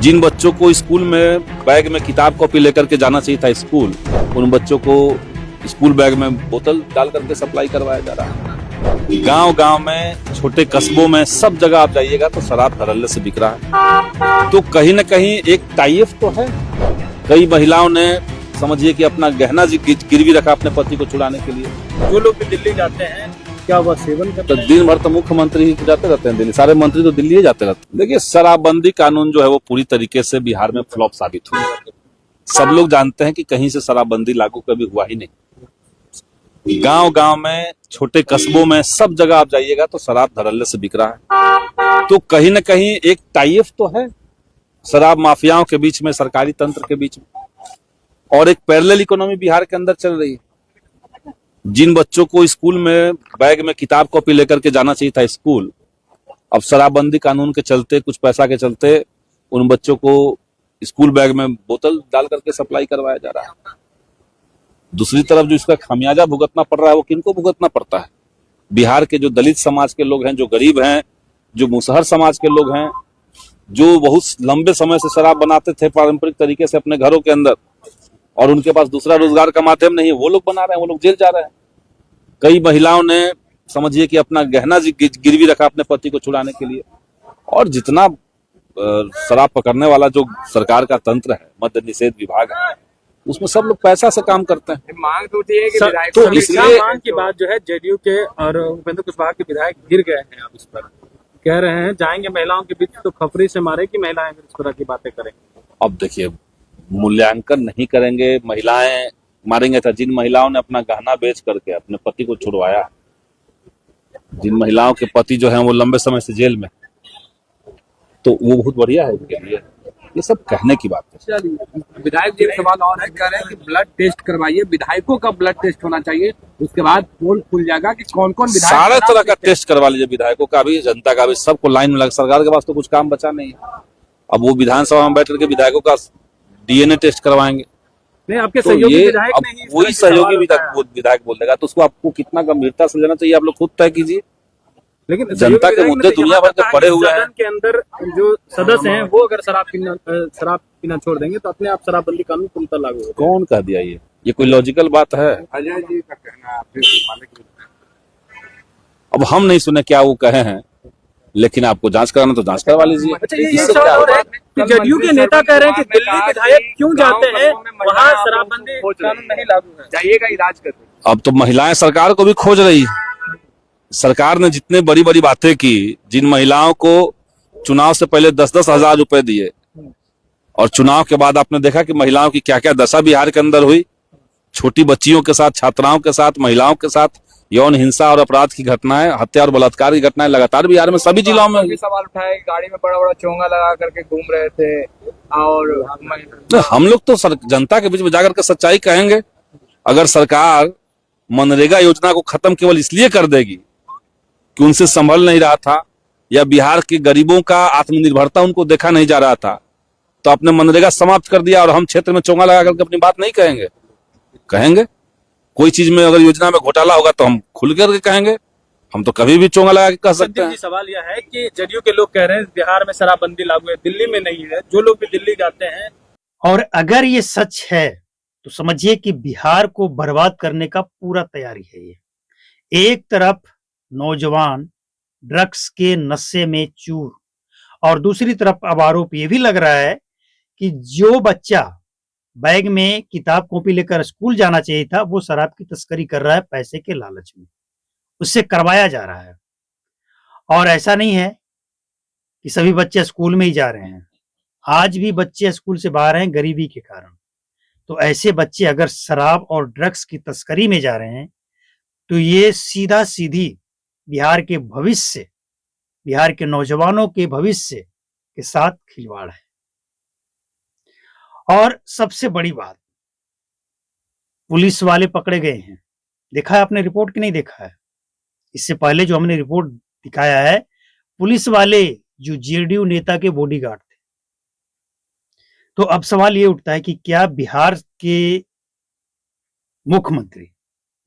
जिन बच्चों को स्कूल में बैग में किताब कॉपी लेकर के जाना चाहिए था स्कूल, उन बच्चों को स्कूल बैग में बोतल डाल करके सप्लाई करवाया जा रहा है। गांव गांव में, छोटे कस्बों में, सब जगह आप जाइएगा तो शराब धड़ल्ले से बिक रहा है। तो कहीं न कहीं एक टाइप तो है। कई महिलाओं ने समझिए कि अपना गहना गिरवी रखा अपने पति को छुड़ाने के लिए। जो लोग भी दिल्ली जाते हैं क्या वह सेवन करते हैं? दिन भर तो मुख्यमंत्री ही जाते रहते हैं दिल्ली, सारे मंत्री तो दिल्ली ही जाते रहते हैं। देखिए, शराबबंदी कानून जो है वो पूरी तरीके से बिहार में फ्लॉप साबित हुआ। सब लोग जानते हैं कि कहीं से शराबबंदी लागू कभी हुआ ही नहीं। गांव गांव में, छोटे कस्बों में, सब जगह आप जाइएगा तो शराब धड़ल्ले से बिक रहा है। तो कहीं न कहीं एक टाइप तो है शराब माफियाओं के बीच में, सरकारी तंत्र के बीच में, और एक पैरेलल इकोनॉमी बिहार के अंदर चल रही है। जिन बच्चों को स्कूल में बैग में किताब कॉपी लेकर के जाना चाहिए था स्कूल, अब शराबबंदी कानून के चलते, कुछ पैसा के चलते, उन बच्चों को स्कूल बैग में बोतल डाल करके सप्लाई करवाया जा रहा है। दूसरी तरफ जो इसका खामियाजा भुगतना पड़ रहा है वो किनको भुगतना पड़ता है? बिहार के जो दलित समाज के लोग हैं, जो गरीब हैं, जो मुसहर समाज के लोग हैं, जो बहुत लंबे समय से शराब बनाते थे पारंपरिक तरीके से अपने घरों के अंदर, और उनके पास दूसरा रोजगार का माध्यम नहीं है, वो लोग बना रहे हैं, वो लोग जेल जा रहे हैं। कई महिलाओं ने समझिए कि अपना गहना गिरवी रखा अपने पति को छुड़ाने के लिए। और जितना शराब पकड़ने वाला जो सरकार का तंत्र है, मद्य निषेध विभाग है, उसमें सब लोग पैसा से काम करते हैं। मांग तो होती है कि तो इसलिए मांग की बात जो है, जेडीयू के और उपेंद्र कुशवाहा के विधायक गिर गए हैं। अब इस पर कह रहे हैं जाएंगे महिलाओं के बीच तो खपरी से मारे कि महिलाएं इस तरह की बातें करें। अब देखिए, मूल्यांकन नहीं करेंगे, महिलाएं मारेंगे था। जिन महिलाओं ने अपना गहना बेच करके अपने पति को छुड़वाया, जिन महिलाओं के पति जो हैं वो लंबे समय से जेल में, तो वो बहुत बढ़िया है उनके लिए। ये सब कहने की बात है। विधायक जी सवाल और है, कह रहे हैं कि ब्लड टेस्ट करवाइए, विधायकों का ब्लड टेस्ट होना चाहिए, उसके बाद पोल खुल जाएगा कि कौन कौन विधायक। सारे तरह का टेस्ट करवा लीजिए, विधायकों का भी, जनता का भी, सबको लाइन में लगा। सरकार के पास तो कुछ काम बचा नहीं है। अब वो विधानसभा में बैठ करके विधायकों का डीएनए टेस्ट करवाएंगे। नहीं, आपके तो सहयोगी ये विधायक अब नहीं, वही सहयोगी विधायक बोल देगा, तो उसको आपको कितना गंभीरता से लेना चाहिए, आप लोग खुद तय कीजिए। लेकिन जनता के मुद्दे दुनिया भर के पड़े हुए हैं। सदन के अंदर जो सदस्य हैं वो अगर शराब पीना छोड़ देंगे तो अपने आप शराबबंदी कानून पूर्णतः लागू होगा। कौन कह दिया ये कोई लॉजिकल बात है? अजय जी का कहना अब हम नहीं सुने क्या वो कहे हैं, लेकिन आपको जांच कराना तो जांच करवा लीजिए। अच्छा, ये सवाल है कि जेडीयू के नेता कह रहे हैं कि दिल्ली विधायक क्यों जाते हैं वहाँ शराबबंदी कानून नहीं लागू है, जाइएगा इलाज करते। अब तो महिलाएं सरकार को भी खोज रही है। सरकार ने जितने बड़ी बड़ी बातें की, जिन महिलाओं को चुनाव से पहले 10-10 हजार रुपए दिए, और चुनाव के बाद आपने देखा कि महिलाओं की क्या क्या दशा बिहार के अंदर हुई। छोटी बच्चियों के साथ, छात्राओं के साथ, महिलाओं के साथ यौन हिंसा और अपराध की घटनाएं, हत्या और बलात्कार की घटनाएं लगातार बिहार में सभी जिलों में। सवाल उठाए, गाड़ी में बड़ा बड़ा चोंगा लगा करके घूम रहे थे, और हम लोग तो जनता के बीच में जाकर के सच्चाई कहेंगे। अगर सरकार मनरेगा योजना को खत्म केवल इसलिए कर देगी कि उनसे संभल नहीं रहा था, या बिहार के गरीबों का आत्मनिर्भरता उनको देखा नहीं जा रहा था, तो आपने मनरेगा समाप्त कर दिया और हम क्षेत्र में चोंगा लगा करके अपनी बात नहीं कहेंगे? कहेंगे। कोई चीज में अगर योजना में घोटाला होगा तो हम खुल करके कहेंगे। हम तो कभी भी चोंगा लगा के कह सकते हैं। सवाल यह है कि जेडीयू के लोग कह रहे हैं बिहार में शराबबंदी लागू है, दिल्ली में नहीं है। जो लोग भी दिल्ली जाते हैं, और अगर ये सच है तो समझिए कि बिहार को बर्बाद करने का पूरा तैयारी है ये। एक तरफ नौजवान ड्रग्स के नशे में चूर, और दूसरी तरफ अब आरोप ये भी लग रहा है कि जो बच्चा बैग में किताब कॉपी लेकर स्कूल जाना चाहिए था वो शराब की तस्करी कर रहा है पैसे के लालच में, उससे करवाया जा रहा है। और ऐसा नहीं है कि सभी बच्चे स्कूल में ही जा रहे हैं, आज भी बच्चे स्कूल से बाहर हैं गरीबी के कारण। तो ऐसे बच्चे अगर शराब और ड्रग्स की तस्करी में जा रहे हैं तो ये सीधा सीधी बिहार के भविष्य, बिहार के नौजवानों के भविष्य के साथ खिलवाड़ है। और सबसे बड़ी बात, पुलिस वाले पकड़े गए हैं। देखा है आपने रिपोर्ट कि नहीं देखा है? इससे पहले जो हमने रिपोर्ट दिखाया है, पुलिस वाले जो जेडीयू नेता के बॉडीगार्ड थे। तो अब सवाल ये उठता है कि क्या बिहार के मुख्यमंत्री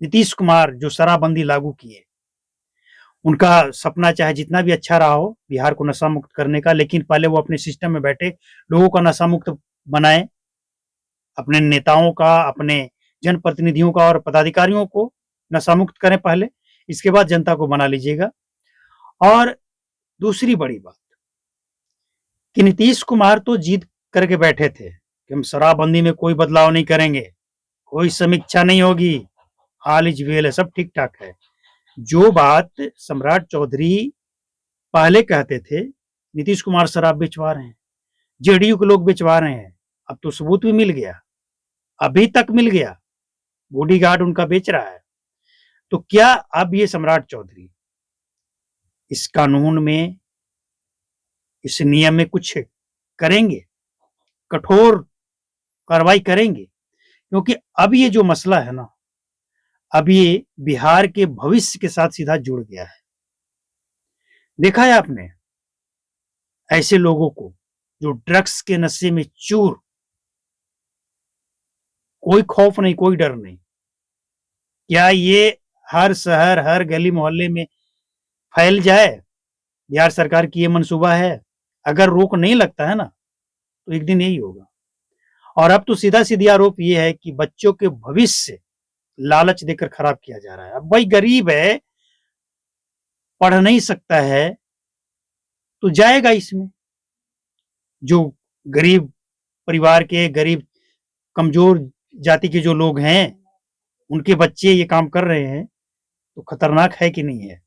नीतीश कुमार जो शराबबंदी लागू किए, उनका सपना चाहे जितना भी अच्छा रहा हो बिहार को नशा मुक्त करने का, लेकिन पहले वो अपने सिस्टम में बैठे लोगों का नशा मुक्त बनाए, अपने नेताओं का, अपने जनप्रतिनिधियों का और पदाधिकारियों को नशा मुक्त करें पहले, इसके बाद जनता को बना लीजिएगा। और दूसरी बड़ी बात कि नीतीश कुमार तो जीत करके बैठे थे कि हम शराबबंदी में कोई बदलाव नहीं करेंगे, कोई समीक्षा नहीं होगी, ऑल इज वेल है, सब ठीक ठाक है। जो बात सम्राट चौधरी पहले कहते थे, नीतीश कुमार शराब बेचवा रहे हैं, जेडीयू के लोग बेचवा रहे हैं, अब तो सबूत भी मिल गया, अभी तक मिल गया, बॉडीगार्ड उनका बेच रहा है। तो क्या अब ये सम्राट चौधरी इस कानून में, इस नियम में कुछ करेंगे, कठोर कार्रवाई करेंगे? क्योंकि अब ये जो मसला है ना, अब ये बिहार के भविष्य के साथ सीधा जुड़ गया है। देखा है आपने ऐसे लोगों को जो ड्रग्स के नशे में चूर, कोई खौफ नहीं, कोई डर नहीं। क्या ये हर शहर, हर गली मोहल्ले में फैल जाए? बिहार सरकार की ये मंसूबा है। अगर रोक नहीं लगता है ना तो एक दिन यही होगा। और अब तो सीधा सीधा आरोप ये है कि बच्चों के भविष्य लालच देकर खराब किया जा रहा है। अब भाई गरीब है, पढ़ नहीं सकता है, तो जाएगा इसमें। जो गरीब परिवार के, गरीब कमजोर जाति के जो लोग हैं, उनके बच्चे ये काम कर रहे हैं, तो खतरनाक है कि नहीं है?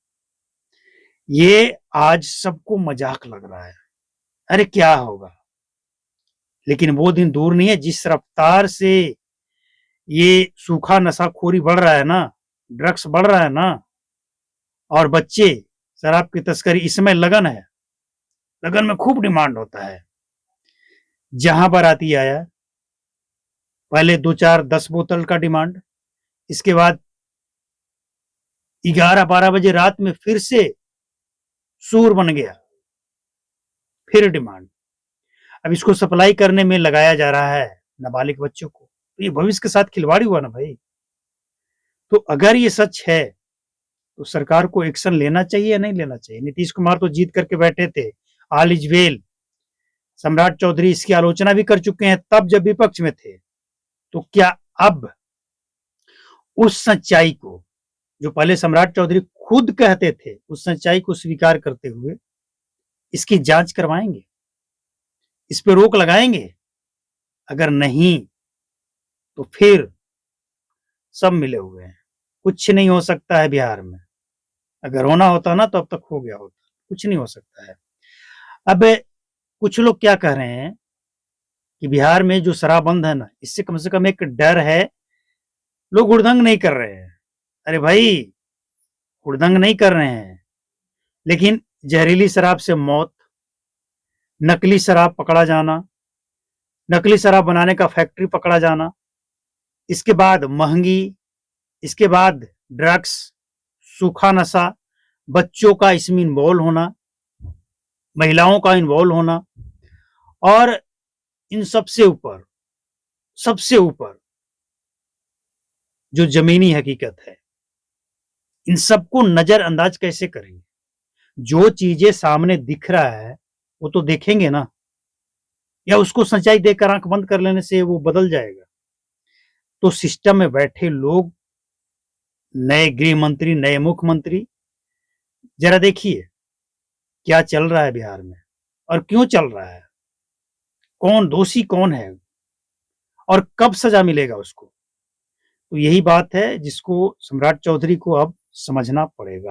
ये आज सबको मजाक लग रहा है, अरे क्या होगा, लेकिन वो दिन दूर नहीं है जिस रफ्तार से ये सूखा नशाखोरी बढ़ रहा है ना, ड्रग्स बढ़ रहा है ना, और बच्चे शराब की तस्करी, इसमें लगन है, लगन में खूब डिमांड होता है। जहां बाराती आया, पहले 2-4-10 बोतल का डिमांड, इसके बाद 11-12 बजे रात में फिर से सूर बन गया, फिर डिमांड। अब इसको सप्लाई करने में लगाया जा रहा है नाबालिग बच्चों को, तो ये भविष्य के साथ खिलवाड़ हुआ ना भाई। तो अगर ये सच है तो सरकार को एक्शन लेना चाहिए या नहीं लेना चाहिए? नीतीश कुमार तो जीत करके बैठे थे, ऑल इज वेल। सम्राट चौधरी इसकी आलोचना भी कर चुके हैं तब जब विपक्ष में थे। तो क्या अब उस सच्चाई को, जो पहले सम्राट चौधरी खुद कहते थे, उस सच्चाई को स्वीकार करते हुए इसकी जांच करवाएंगे, इस पे रोक लगाएंगे? अगर नहीं तो फिर सब मिले हुए हैं, कुछ नहीं हो सकता है बिहार में। अगर होना होता ना तो अब तक हो गया होता, कुछ नहीं हो सकता है। अब कुछ लोग क्या कह रहे हैं कि बिहार में जो शराबबंद है ना, इससे कम से कम एक डर है, लोग हुड़दंग नहीं कर रहे हैं। अरे भाई, हुड़दंग नहीं कर रहे हैं, लेकिन जहरीली शराब से मौत, नकली शराब पकड़ा जाना, नकली शराब बनाने का फैक्ट्री पकड़ा जाना, इसके बाद महंगी, इसके बाद ड्रग्स, सूखा नशा, बच्चों का इसमें इन्वॉल्व होना, महिलाओं का इन्वॉल्व होना, और इन सबसे ऊपर जो जमीनी हकीकत है, इन सबको नजरअंदाज कैसे करेंगे? जो चीजें सामने दिख रहा है वो तो देखेंगे ना, या उसको सच्चाई देकर आंख बंद कर लेने से वो बदल जाएगा? तो सिस्टम में बैठे लोग, नए गृह मंत्री, नए मुख्यमंत्री, जरा देखिए क्या चल रहा है बिहार में और क्यों चल रहा है, कौन दोषी कौन है और कब सजा मिलेगा उसको। तो यही बात है जिसको सम्राट चौधरी को अब समझना पड़ेगा।